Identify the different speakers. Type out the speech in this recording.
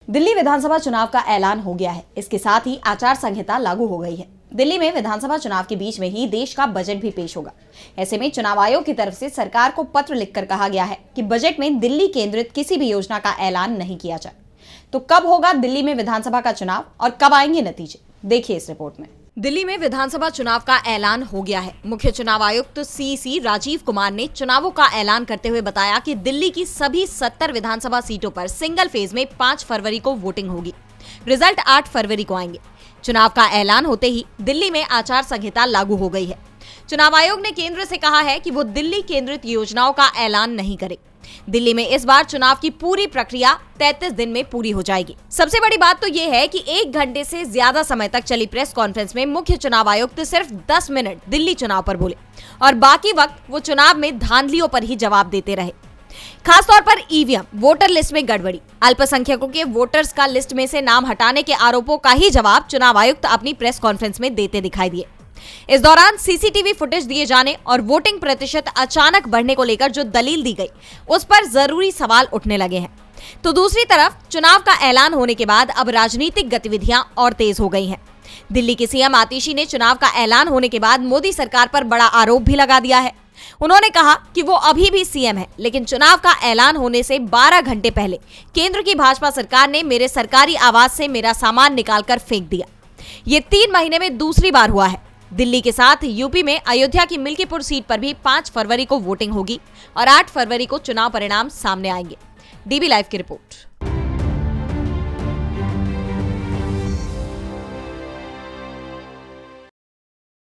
Speaker 1: दिल्ली विधानसभा चुनाव का ऐलान हो गया है। इसके साथ ही आचार संहिता लागू हो गई है। दिल्ली में विधानसभा चुनाव के बीच में ही देश का बजट भी पेश होगा। ऐसे में चुनाव आयोग की तरफ से सरकार को पत्र लिखकर कहा गया है कि बजट में दिल्ली केंद्रित किसी भी योजना का ऐलान नहीं किया जाए। तो कब होगा दिल्ली में विधानसभा का चुनाव और कब आएंगे नतीजे, देखिए इस रिपोर्ट में। दिल्ली में विधानसभा चुनाव का ऐलान हो गया है। मुख्य चुनाव आयुक्त सीसी राजीव कुमार ने चुनावों का ऐलान करते हुए बताया कि दिल्ली की सभी 70 विधानसभा सीटों पर सिंगल फेज में 5 फरवरी को वोटिंग होगी। रिजल्ट 8 फरवरी को आएंगे। चुनाव का ऐलान होते ही दिल्ली में आचार संहिता लागू हो गई है। चुनाव आयोग ने केंद्र से कहा है कि वो दिल्ली केंद्रित योजनाओं का ऐलान नहीं करे। दिल्ली में इस बार चुनाव की पूरी प्रक्रिया 33 दिन में पूरी हो जाएगी। सबसे बड़ी बात तो ये है कि 1 घंटे से ज्यादा समय तक चली प्रेस कॉन्फ्रेंस में मुख्य चुनाव आयुक्त सिर्फ 10 मिनट दिल्ली चुनाव पर बोले और बाकी वक्त वो चुनाव में धांधलियों पर ही जवाब देते रहे। खासतौर पर ईवीएम, वोटर लिस्ट में गड़बड़ी, अल्पसंख्यकों के वोटर्स का लिस्ट में से नाम हटाने के आरोपों का ही जवाब चुनाव आयुक्त अपनी प्रेस कॉन्फ्रेंस में देते दिखाई दिए। इस दौरान सीसीटीवी फुटेज दिए जाने और वोटिंग प्रतिशत अचानक बढ़ने को लेकर जो दलील दी गई, उस पर जरूरी सवाल उठने लगे हैं। तो दूसरी तरफ चुनाव का ऐलान होने के बाद अब राजनीतिक गतिविधियां और तेज हो गई हैं। दिल्ली के सीएम आतिशी ने चुनाव का ऐलान होने के बाद मोदी सरकार पर बड़ा आरोप भी लगा दिया है। उन्होंने कहा कि वो अभी भी सीएम है, लेकिन चुनाव का ऐलान होने से 12 घंटे पहले केंद्र की भाजपा सरकार ने मेरे सरकारी आवास से मेरा सामान निकालकर फेंक दिया। ये 3 महीने में दूसरी बार हुआ है। दिल्ली के साथ यूपी में अयोध्या की मिल्कीपुर सीट पर भी 5 फरवरी को वोटिंग होगी और 8 फरवरी को चुनाव परिणाम सामने आएंगे। डीबी लाइव की रिपोर्ट।